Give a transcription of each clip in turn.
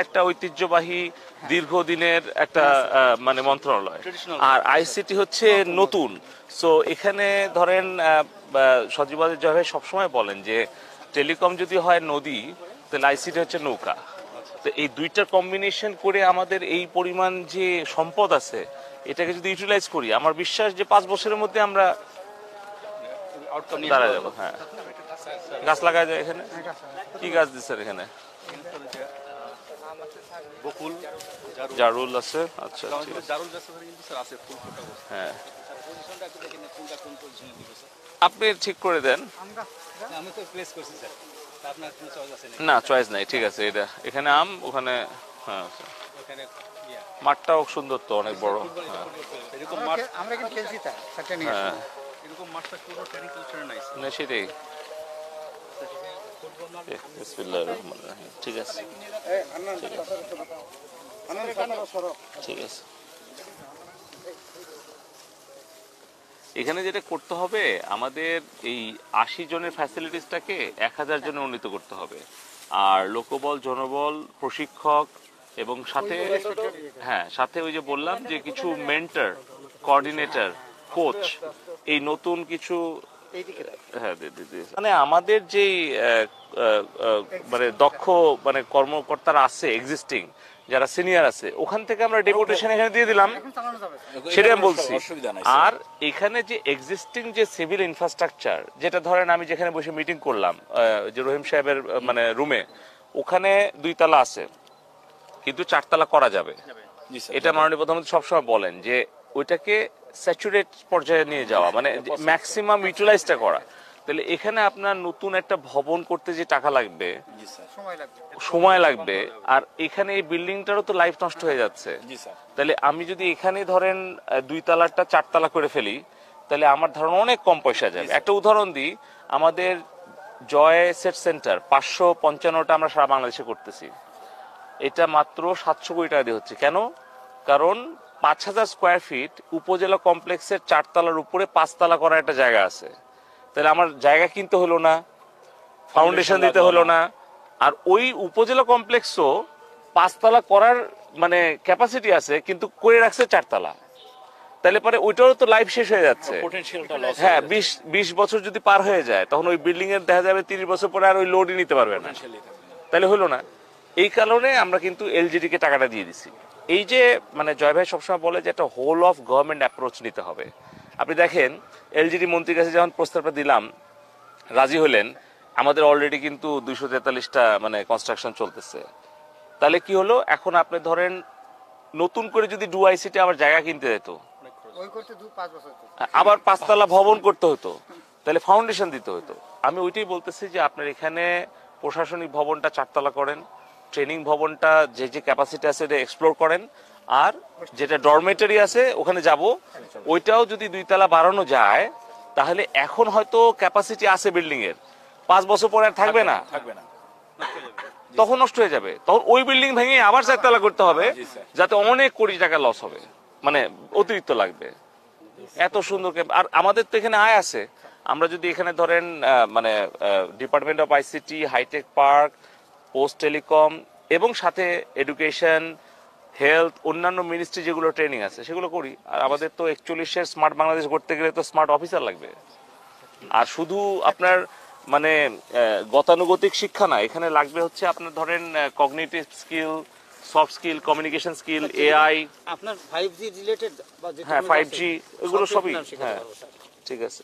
একটা ঐতিহ্যবাহী দীর্ঘদিনের একটা মানে মন্ত্রণালয়, আর আইসিটি হচ্ছে নতুন। সো এখানে ধরেন সজীবাদ জয় সবসময় বলেন যে টেলিকম যদি হয় নদী, তাহলে আইসিটি হচ্ছে নৌকা। তো এই দুইটার কম্বিনেশন করে আমাদের এই পরিমাণ যে সম্পদ আছে, এটাকে যদি ইউটিলাইজ করি, আমার বিশ্বাস যে 5 বছরের মধ্যে আমরা দাঁড়া যাবো। হ্যাঁ, গাছ লাগায় যায় এখানে। কি গাছ দিচ্ছেন এখানে? বকুল, জারুল আছে। আচ্ছা, হ্যাঁ, আপনি ঠিক করে দেন। না, চয়েস নাই, ঠিক আছে। এটা এখানে আম, ওখানে হ্যাঁ, মাঠটাও সুন্দর তো, অনেক বড়। হ্যাঁ, সেটাই। ঠিক আছে, ঠিক আছে। এখানে যেটা করতে হবে, আমাদের এই 80 জনের ফ্যাসিলিটিসটাকে 1000 জনে উন্নীত করতে হবে। আর লোকবল, জনবল, প্রশিক্ষক এবং সাথে সাথে ওই যে বললাম যে কিছু মেন্টর, কোঅর্ডিনেটর, কোচ, এই নতুন কিছু মানে আমাদের যে মানে দক্ষ মানে কর্মকর্তারা আছে এক্সিস্টিং, যারা সিনিয়র আছে, ওখান থেকে আমরা ডেপুটেশন এখানে দিয়ে দিলাম, সেটাই আমি বলছি। আর এখানে যে এক্সিস্টিং যে সিভিল ইনফ্রাস্ট্রাকচার, যেটা ধরেন আমি যেখানে বসে মিটিং করলাম যে রহিম সাহেবের মানে রুমে, ওখানে 2 তলা আছে, কিন্তু 4 তলা করা যাবে। এটা মাননীয় প্রধানমন্ত্রী সবসময় বলেন যে ওইটাকে স্যাচুরেট পর্যায়ে নিয়ে যাওয়া, মানে ম্যাক্সিমাম ইউটিলাইজটা করা। তাহলে এখানে আপনার নতুন একটা ভবন করতে যে টাকা লাগবে, সময় লাগবে, আর এখানে এই বিল্ডিংটারও তো লাইফ নষ্ট হয়ে যাচ্ছে। তাহলে আমি যদি এখানে ধরেন 2 তলাটা 4 তলা করে ফেলি, তাহলে আমার ধারণা অনেক কম পয়সা যাবে। একটা উদাহরণ দিই, আমাদের জয় সেট সেন্টার 555টা আমরা সারা বাংলাদেশে করতেছি, এটা মাত্র 700 কোটি টাকা দিয়ে হচ্ছে। কেন? কারণ 5000 স্কোয়ার ফিট উপজেলা কমপ্লেক্সের 4 তলার উপরে 5 তলা করার একটা জায়গা আছে। তাহলে আমার জায়গা কিনতে হলো না, ফাউন্ডেশন দিতে হলো না, আর ওই উপজেলা কমপ্লেক্সও 5 তলা করার মানে ক্যাপাসিটি আছে, কিন্তু করে রাখছে 4 তলা। তাহলে পরে ওইটারও তো লাইফ শেষ হয়ে যাচ্ছে। হ্যাঁ, 20 বছর যদি পার হয়ে যায়, তখন ওই বিল্ডিং এর দেখা যাবে 30 বছর পরে আর ওই লোডই নিতে পারবে না, তাহলে হলো না। এই কারণে আমরা কিন্তু এলজিডি কে টাকাটা দিয়ে দিছি। এই যে মানে জয় ভাই সবসময় বলে যে একটা হোল অফ গভর্নমেন্ট অ্যাপ্রোচ নিতে হবে। আপনি দেখেন, এলজিডি মন্ত্রীর কাছে যখন প্রস্তাবটা দিলাম, রাজি হলেন। আমাদের অলরেডি কিন্তু 243টা মানে কনস্ট্রাকশন চলতেছে। তাহলে কি হলো, এখন আপনি ধরেন নতুন করে যদি ডুআইসিটি আবার জায়গা কিনতে যেত, আবার 5 তলা ভবন করতে হতো, তাহলে ফাউন্ডেশন দিতে হতো। আমি ওইটাই বলতেছি যে আপনার এখানে প্রশাসনিক ভবনটা 4 তলা করেন, ট্রেনিং ভবনটা যে যে ক্যাপাসিটি আছে এটা এক্সপ্লোর করেন, আর যেটা ডরমেটরি আছে ওখানে যাব, ওইটাও যদি 2 তলা বাড়ানো যায়, তাহলে এখন হয়তো ক্যাপাসিটি আছে বিল্ডিং এর, 5 বছর পরে আর থাকবে না, তখন নষ্ট হয়ে যাবে। তখন ওই বিল্ডিং ভেঙে আবার 4 তলা করতে হবে, যাতে অনেক কোটি টাকা লস হবে, মানে অতিরিক্ত লাগবে। এত সুন্দর। আর আমাদের তো এখানে আয় আছে, আমরা যদি এখানে ধরেন মানে department of ICT, high tech park, post telecom এবং সাথে এডুকেশন, হেলথ, অন্যান্য মিনিস্ট্রি যেগুলো ট্রেনিং আছে সেগুলো করি। আর আমাদের তো 41-এর স্মার্ট বাংলাদেশ করতে গেলে তো স্মার্ট অফিসার লাগবে। আর শুধু আপনার মানে গতানুগতিক শিক্ষা না, এখানে লাগবে হচ্ছে আপনার ধরেন cognitive skill, soft skill, communication skill, AI, আপনার 5G রিলেটেড, হ্যাঁ 5G, এগুলো সবই। হ্যাঁ, ঠিক আছে।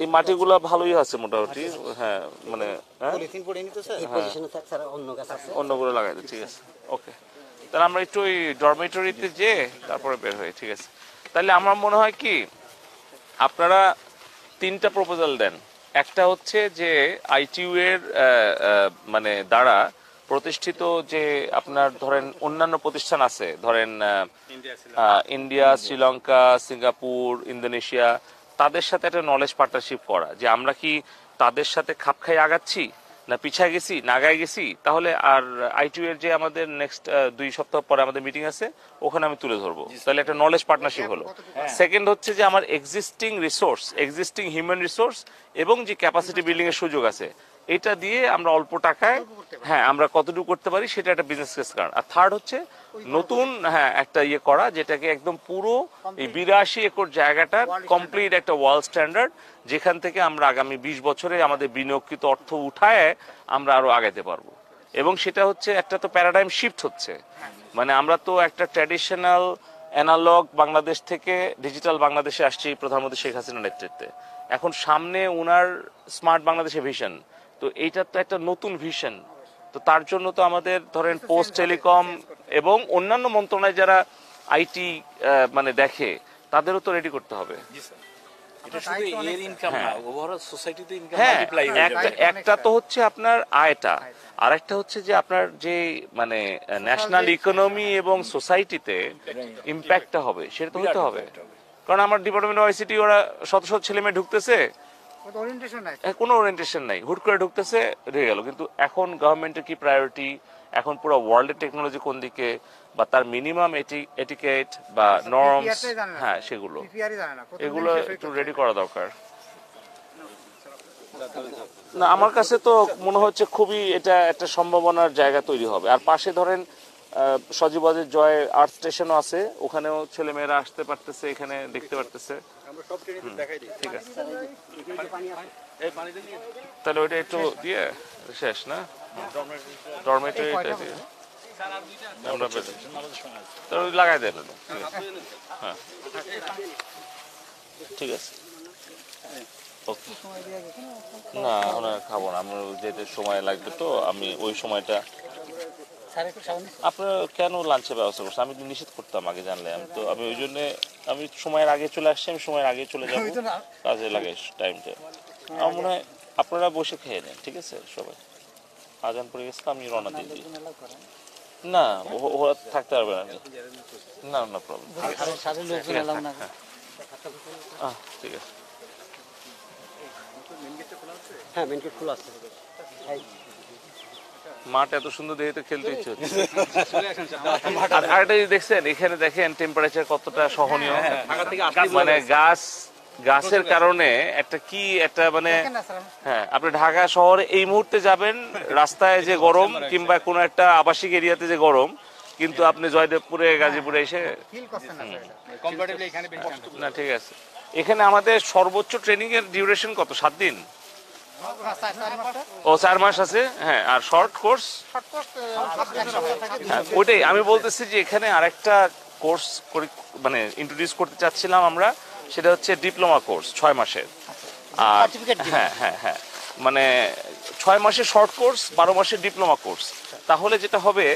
এই মাটিগুলো ভালোই আছে মোটামুটি। হ্যাঁ, মানে পলিথিন পড়ে নিতে স্যার, এই পজিশনে থাক স্যার, অন্য গাছ আছে, অন্যগুলো লাগাইতে। ঠিক আছে, ওকে। তাহলে আমরা একটু ওই ডরমেটরিতে যে তারপরে বের হই। ঠিক আছে, তাহলে আমার মনে হয় কি আপনারা 3টা প্রপোজাল দেন। একটা হচ্ছে যে আইটিইউ এর মানে দ্বারা প্রতিষ্ঠিত যে আপনার ধরেন অন্যান্য প্রতিষ্ঠান আছে, ধরেন ইন্ডিয়া, শ্রীলঙ্কা, সিঙ্গাপুর, ইন্দোনেশিয়া, তাদের সাথে একটা নলেজ পার্টনারশিপ করা, যে আমরা কি তাদের সাথে খাপ খাই আগাচ্ছি না পিছায় গেছি, নাগায় গেছি। তাহলে আর আইটিইউ এর যে আমাদের নেক্সট 2 সপ্তাহ পরে আমাদের মিটিং আছে, ওখানে আমি তুলে ধরবো। তাহলে একটা নলেজ পার্টনারশিপ হলো। সেকেন্ড হচ্ছে যে আমার existing resource, existing human resource এবং যে ক্যাপাসিটি বিল্ডিং এর সুযোগ আছে, এটা দিয়ে আমরা অল্প টাকায় হ্যাঁ আমরা কতটুকু করতে পারি সেটা একটা বিজনেস কেস কারণ। আর থার্ড হচ্ছে নতুন হ্যাঁ একটা ইয়ে করা যেটাকে একদম পুরো এই 82 একর জায়গাটার কমপ্লিট একটা ওয়ার্ল্ড স্ট্যান্ডার্ড, যেখান থেকে আমরা আগামী 20 বছরে আমাদের বিনিয়োগকৃত অর্থ উঠায় আমরা আরো আগাতে পারবো। এবং সেটা হচ্ছে একটা তো প্যারাডাইম শিফট হচ্ছে, মানে আমরা তো একটা ট্র্যাডিশনাল অ্যানালগ বাংলাদেশ থেকে ডিজিটাল বাংলাদেশে আসছি প্রধানমন্ত্রী শেখ হাসিনার নেতৃত্বে। এখন সামনে উনার স্মার্ট বাংলাদেশের ভিশন, তো এইটা তো একটা নতুন ভিশন। তো তার জন্য তো আমাদের ধরেন পোস্ট টেলিকম এবং অন্যান্য মন্ত্রণালয় যারা আইটি মানে দেখে তাদেরও তো রেডি করতে হবে। এটা শুধু এর ইনকাম না, ওভারঅল সোসাইটিতে ইনকাম হ্যাঁ মাল্টিপ্লাই হয়ে যাবে। একটা তো হচ্ছে আপনার আয়টা, আর একটা হচ্ছে যে আপনার যে মানে ন্যাশনাল ইকোনমি এবং সোসাইটিতে ইম্প্যাক্টটা হবে সেটা তো হতে হবে। কারণ আমার ডিপার্টমেন্ট অফ আইসিটি ওরা শত শত ছেলে মেয়ে ঢুকতেছে, কোনো ওরিয়েন্টেশন নাই, হুট করে ঢুকতেছে রয়ে গেল। কিন্তু এখন গভর্নমেন্টের কি প্রায়োরিটি, এখন পুরো ওয়ার্ল্ডের টেকনোলজি কোন দিকে, বা তার মিনিমাম এটিকেট বা নর্মস, হ্যাঁ সেগুলো এগুলো একটু রেডি করা দরকার। না আমার কাছে তো মনে হচ্ছে খুবই এটা একটা সম্ভাবনার জায়গা তৈরি হবে। আর পাশে ধরেন সজীবাজের জয় আর্ট স্টেশনও আছে, ওখানেও ছেলে মেয়েরা আসতে পারতেছে, এখানে দেখতে পারতেছে। ঠিক আছে, তাহলে ওইটা একটু দিয়ে শেষ না ডরমেটরি দিয়ে আমরা তাহলে লাগাই দেন। হ্যাঁ ঠিক আছে, ওকে। না ওনার খাবো না, আমার যেতে সময় লাগবে, তো আমি ওই সময়টা আপনার কেন লাঞ্চের ব্যবস্থা করছেন? আমি তো নিষেধ করতাম আগে জানলে, আমি ওই জন্য আমি সময়ের আগে চলে আসছি, আমি সময়ের আগে চলে যাবো, কাজে লাগে টাইমটা। আমার মনে হয় আপনারা বসে খেয়ে নেন, ঠিক আছে? সবাই আজান পড়ে গেছে, আমি রওনা দিয়ে দিই। না ওরা থাকতে পারবে না, না না প্রবলেম, ঠিক আছে। হ্যাঁ মেন গেট খোলা আছে। মাঠ এত সুন্দর দেখে তো খেলতে ইচ্ছে হচ্ছে। আর আরেকটা জিনিস দেখছেন, এখানে দেখেন টেম্পারেচার কতটা সহনীয়, মানে গাছের কারণে একটা কি একটা মানে হ্যাঁ আপনি ঢাকা শহরে এই মুহূর্তে যাবেন রাস্তায় যে গরম, কিংবা কোনো একটা আবাসিক এরিয়াতে যে গরম, কিন্তু আপনি জয়দেবপুরে গাজীপুরে এসে না ঠিক আছে। এখানে আমাদের সর্বোচ্চ ট্রেনিং এর ডিউরেশন কত? 7 দিন? ও 4 মাস আছে। হ্যাঁ, আর শর্ট কোর্স ওইটাই আমি বলতেছি যে এখানে আরেকটা কোর্স মানে ইন্ট্রোডিউস করতে চাচ্ছিলাম আমরা, সেটা হচ্ছে ডিপ্লোমা কোর্স 6 মাসের। আর হ্যাঁ হ্যাঁ হ্যাঁ মানে 6 মাসের শর্ট কোর্স, 12 মাসের ডিপ্লোমা কোর্স। তাহলে যেটা হবে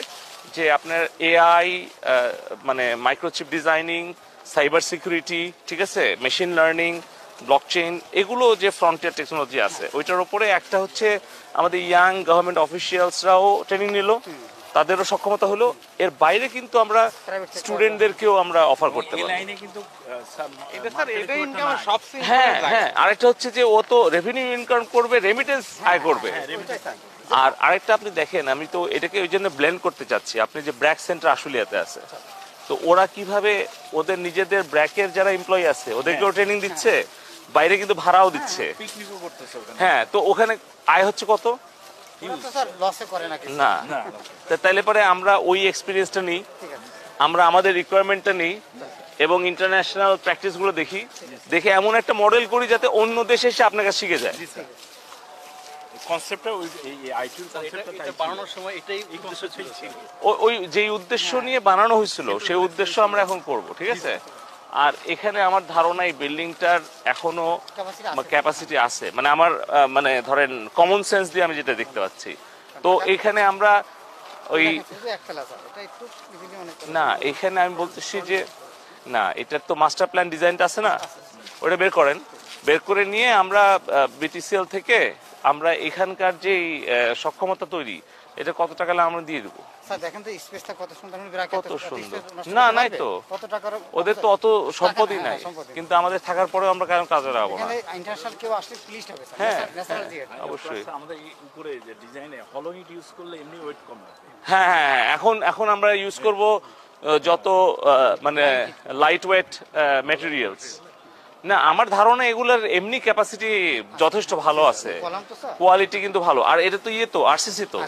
যে আপনার এআই মানে মাইক্রোচিপ ডিজাইনিং, সাইবার সিকিউরিটি, ঠিক আছে, মেশিন লার্নিং, ব্লকচেইন, এগুলো যে ফ্রন্টিয়ার টেকনোলজি আছে ওইটার উপরে একটা হচ্ছে আমাদের ইয়াং গভর্নমেন্ট অফিসিয়ালসরাও ট্রেনিং নিল, তাদেরও সক্ষমতা হলো। এর বাইরে কিন্তু আমরা স্টুডেন্টদেরকেও আমরা অফার করতে পারি। হ্যাঁ হ্যাঁ, আরেকটা হচ্ছে যে ও তো রেভিনিউ ইনকাম করবে, রেমিটেন্স আয় করবে। আর আরেকটা আপনি দেখেন, আমি তো এটাকে ওই জন্য ব্লেন্ড করতে চাচ্ছি, আপনি যে ব্র্যাক সেন্টার আশুলিয়াতে আছে, তো ওরা কিভাবে ওদের নিজেদের ব্র্যাকের যারা এমপ্লয়ি আছে ওদেরকেও ট্রেনিং দিচ্ছে, বাইরে কিন্তু ভাড়াও দিচ্ছে। হ্যাঁ, তো ওখানে আয় হচ্ছে কত না, তাইলে পরে আমরা ওই এক্সপিরিয়েন্সটা নিই, আমরা আমাদের রিকোয়ারমেন্টটা নিই এবং ইন্টারন্যাশনাল প্র্যাকটিস গুলো দেখে এমন একটা মডেল করি যাতে অন্য দেশে এসে আপনার কাছে শিখে যায়। ওই যে উদ্দেশ্য নিয়ে বানানো হয়েছিল সেই উদ্দেশ্য আমরা এখন করব, ঠিক আছে? আর এখানে আমার ধারণা এই বিল্ডিংটার এখনো ক্যাপাসিটি আছে, মানে আমার মানে ধরেন কমন সেন্স দিয়ে আমি যেটা দেখতে পাচ্ছি। তো এখানে আমরা ওই না, এখানে আমি বলতেছি যে না, এটার তো মাস্টার প্ল্যান ডিজাইনটা আছে না, ওটা বের করেন, বের করে নিয়ে আমরা বিটিসিএল থেকে আমরা এখানকার যে সক্ষমতা তৈরি, এটা কত টাকা আমরা দিয়ে দেবো। কত সুন্দর না, নাই তো ওদের তো অত সম্পদই নাই, কিন্তু আমাদের থাকার পরেও আমরা কেন কাজে লাগাবো না? হ্যাঁ অবশ্যই। হ্যাঁ হ্যাঁ, এখন আমরা ইউজ করব যত মানে লাইট ওয়েট ম্যাটেরিয়ালস, না আমার ধারণা এগুলোর এমনি ক্যাপাসিটি যথেষ্ট ভালো আছে, বললাম তো স্যার কোয়ালিটি কিন্তু ভালো। আর এটা তো তো আরসিসি তো,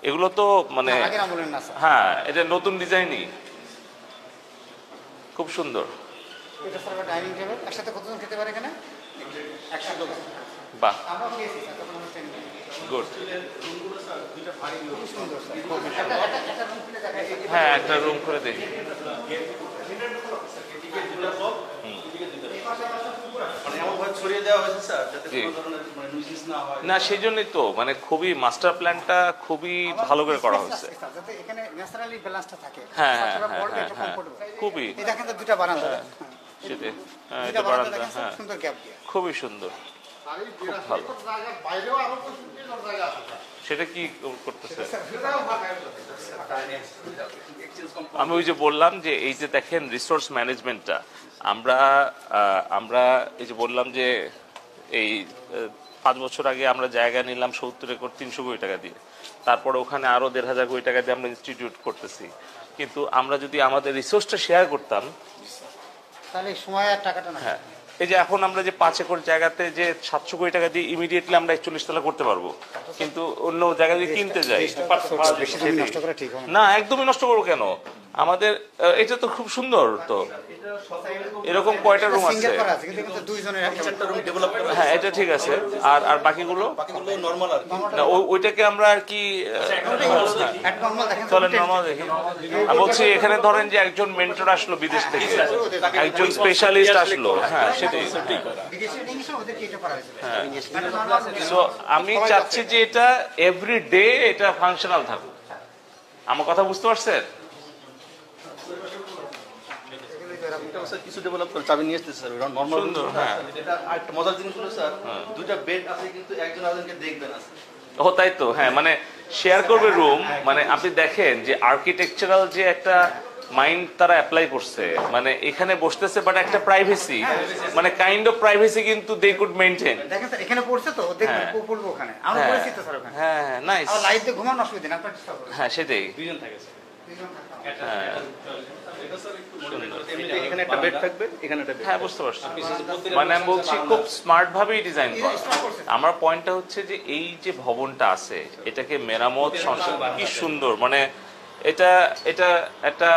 এগুলো তো মানে আগের আমলের না স্যার। হ্যাঁ এটা নতুন ডিজাইনই, খুব সুন্দর। এটা স্যার ডাইনিং টেবিল, একসাথে কতজন খেতে পারে এখানে? 100 লোক। বাহ, আমরাও খেয়েছি স্যার, তখন আমরা ট্রেন গুড। খুব সুন্দর স্যার। একটা রুম খুলে দেখাই। হ্যাঁ একটা রুম করে দেখি। মানে এমনভাবে ছড়িয়ে দেওয়া হয়েছে স্যার যাতে জি। কোনো ধরনের মানে নুইজেস না হয়। না সেই জন্যই তো মানে খুবই মাস্টার প্ল্যানটা খুবই ভালো করে করা হয়েছে। স্যার, যাতে এখানে ন্যাচারালি ব্যালেন্সটা থাকে। হ্যাঁ, বাচ্চারা হ্যাঁ, পড়বে, হ্যাঁ, এটা হ্যাঁ, comfortable। খুবই। এই দেখেন তো দুটা বারান্দা। হ্যাঁ। সেটাই, হ্যাঁ দুটা এটা বারান্দা বারান্দা, দেখেন স্যার, হ্যাঁ সুন্দর গ্যাপ দিয়ে। খুবই সুন্দর, খুব ভালো। সেটা কি করতেছে? আমি ওই যে বললাম যে এই যে দেখেন রিসোর্স ম্যানেজমেন্টটা আমরা এই যে বললাম যে এই 5 বছর আগে আমরা জায়গা নিলাম 70 একর 300 কোটি টাকা দিয়ে, তারপরে ওখানে আরো 1,500 কোটি টাকা দিয়ে আমরা ইনস্টিটিউট করতেছি। কিন্তু আমরা যদি আমাদের রিসোর্সটা শেয়ার করতাম, তাহলে এই সময় আর টাকাটা না। হ্যাঁ এই যে এখন আমরা যে 5 একর জায়গাতে যে 700 কোটি টাকা দিয়ে ইমিডিয়েটলি আমরা 41 তলা করতে পারবো, কিন্তু অন্য জায়গা দিয়ে কিনতে যাই। বেশি জমি নষ্ট করা ঠিক হয় না। না একদমই নষ্ট করবো কেন, আমাদের এটা তো খুব সুন্দর তো। এরকম কয়টা রুম আছে? সিঙ্গেল করা আছে, কিন্তু কিন্তু দুইজনের একটা রুম ডেভেলপ করা হ্যাঁ এটা ঠিক আছে। আর আর বাকিগুলো বাকিগুলো নরমাল আর কি। না ওইটাকে আমরা আর কি এক নরমাল দেখেন চলেন নর্মাল দেখি। আমি বলছি এখানে ধরেন যে একজন মেন্টর আসলো বিদেশ থেকে, একজন স্পেশালিস্ট আসলো, হ্যাঁ সেটাই। বিদেশি ইংলিশে ওদেরকে এটা করা হয়েছিল। সো আমি চাচ্ছি যে এটা এভরি ডে এটা ফাংশনাল থাকুক। আমার কথা বুঝতে পারছেন? এটাও স্যার কিছু ডেভেলপ করে চাবি নিয়ে আসতেছে স্যার নরমাল সুন্দর, হ্যাঁ। এটা আরেকটা মজার জিনিস হলো স্যার দুইটা বেড আছে কিন্তু একজন আরেকজনকে দেখবে না স্যার। ও তাই তো, হ্যাঁ মানে শেয়ার করবে রুম। মানে আপনি দেখেন যে আর্কিটেকচারাল যে একটা মাইন্ড তারা অ্যাপ্লাই করছে, মানে এখানে বসতেছে বাট একটা প্রাইভেসি, মানে কাইন্ড অফ প্রাইভেসি কিন্তু দে কুড মেইনটেইন। দেখেন স্যার এখানে পড়ছে তো, দেখবেন হ্যাঁ। পড়বো ওখানে। আমরা হ্যাঁ পড়েছি তো স্যার ওখানে। হ্যাঁ নাইস, আর লাইট দিয়ে ঘুমানো অসুবিধা না, আপনার ডিস্টার্ব হবে। হ্যাঁ সেটাই, দুইজন থাকে স্যার। দুইজন থাকতে হবে। হ্যাঁ এমনিতে এখানে একটা বেড থাকবে, এখানে একটা বেড। হ্যাঁ বুঝতে পারছি। মানে আমি বলছি খুব স্মার্ট ভাবেই ডিজাইন করা। আমার পয়েন্টটা হচ্ছে যে এই যে ভবনটা আছে এটাকে মেরামত সংস্কার কি সুন্দর, মানে এটা এটা একটা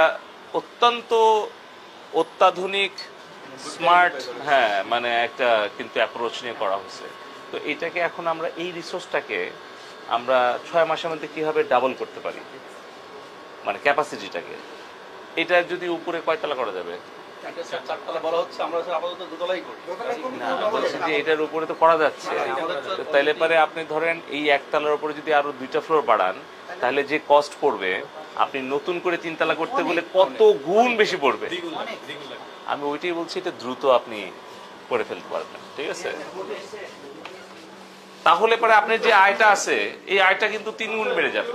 অত্যন্ত অত্যাধুনিক স্মার্ট, হ্যাঁ মানে একটা কিন্তু অ্যাপ্রোচ নিয়ে করা হয়েছে। তো এটাকে এখন আমরা এই রিসোর্সটাকে আমরা 6 মাসের মধ্যে কিভাবে ডাবল করতে পারি, মানে ক্যাপাসিটিটাকে, এটা যদি উপরে কয়তলা করা যাবে? এটা স্যার চারতলা বলা হচ্ছে, আমরা স্যার আপাতত দোতলাই করি। না বলছি যে এটার উপরে তো করা যাচ্ছে, তো তাইলে পরে আপনি ধরেন এই একতলার উপরে যদি আরো 2টা ফ্লোর বাড়ান, তাহলে যে কস্ট পড়বে আপনি নতুন করে 3 তলা করতে গেলে কত গুণ বেশি পড়বে। আমি ওইটাই বলছি, এটা দ্রুত আপনি করে ফেলতে পারবেন, ঠিক আছে? তাহলে পরে আপনার যে আয়টা আছে এই আয়টা কিন্তু 3 গুণ বেড়ে যাবে।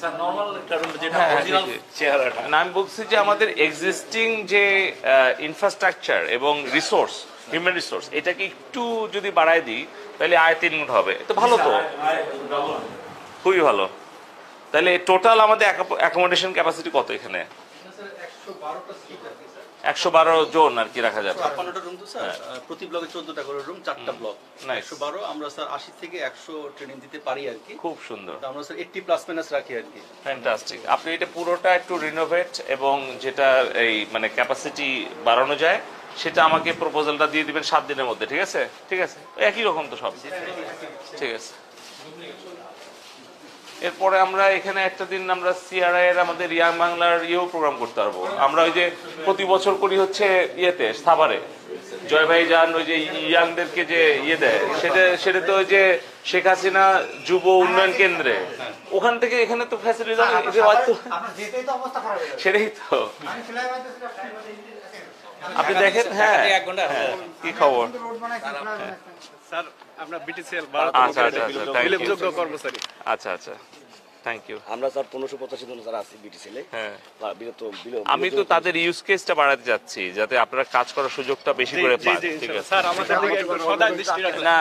স্যার নরমাল কারণ যেটা হ্যাঁ, অরিজিনাল জি, জি। চেহারাটা না আমি বলছি যে আমাদের এক্সিস্টিং যে ইনফ্রাস্ট্রাকচার এবং রিসোর্স, হিউম্যান রিসোর্স, এটাকে একটু যদি বাড়ায় দিই তাহলে আয় 3 গুণ হবে। তো ভালো তো, খুবই ভালো। তাহলে টোটাল আমাদের অ্যাকোমোডেশন ক্যাপাসিটি কত এখানে? 112 জন আর কি রাখা যাবে। 56টা রুম তো স্যার, প্রতি ব্লকে 14টা করে রুম, 4টা ব্লক। Nice. 112 আমরা স্যার 80 থেকে 100 ট্রেনিং দিতে পারি আর কি। খুব সুন্দর, তো আমরা স্যার 80 প্লাস মাইনাস রাখি আর কি। ফ্যান্টাস্টিক। আপনি এটা পুরোটা একটু রিনোভেট এবং যেটা এই মানে ক্যাপাসিটি বাড়ানো যায় সেটা আমাকে প্রপোজালটা দিয়ে দিবেন 7 দিনের মধ্যে, ঠিক আছে? ঠিক আছে, একই রকম তো সব, ঠিক আছে। এরপরে আমরা এখানে একটা দিন আমরা সিআরআই এর আমাদের ইয়াং বাংলার প্রোগ্রাম করতে পারবো। আমরা ওই যে প্রতি বছর করি হচ্ছে ইয়েতে সাভারে, জয় ভাই যান ওই যে ইয়াংদেরকে যে দেয়, সেটা তো ওই যে শেখ হাসিনা যুব উন্নয়ন কেন্দ্রে, ওখান থেকে এখানে তো ফ্যাসিলিটি আপনার যেতেই তো অবস্থা খারাপ হয়ে যাবে। সেটাই তো। আমি ফ্লাই বাইতেছি আপনি দেখেন, হ্যাঁ হ্যাঁ, কি খবর? রোড বানাইছি, ফ্লাই বানাইছি। স্যার আমরা বিটিসিএল আচ্ছা আচ্ছা আচ্ছা, থ্যাংক ইউ। যোগ্য কর্মচারী। আচ্ছা আচ্ছা, থ্যাংক ইউ। আমরা স্যার 1585 জন যারা আছি বিটিসিএল এ, হ্যাঁ আমি আমি তো তাদের ইউজ কেসটা বাড়াতে যাচ্ছি যাতে আপনারা কাজ করার সুযোগটা বেশি করে পান, ঠিক আছে? স্যার আমাদের দিকে একবার সদা দৃষ্টি রাখবেন। না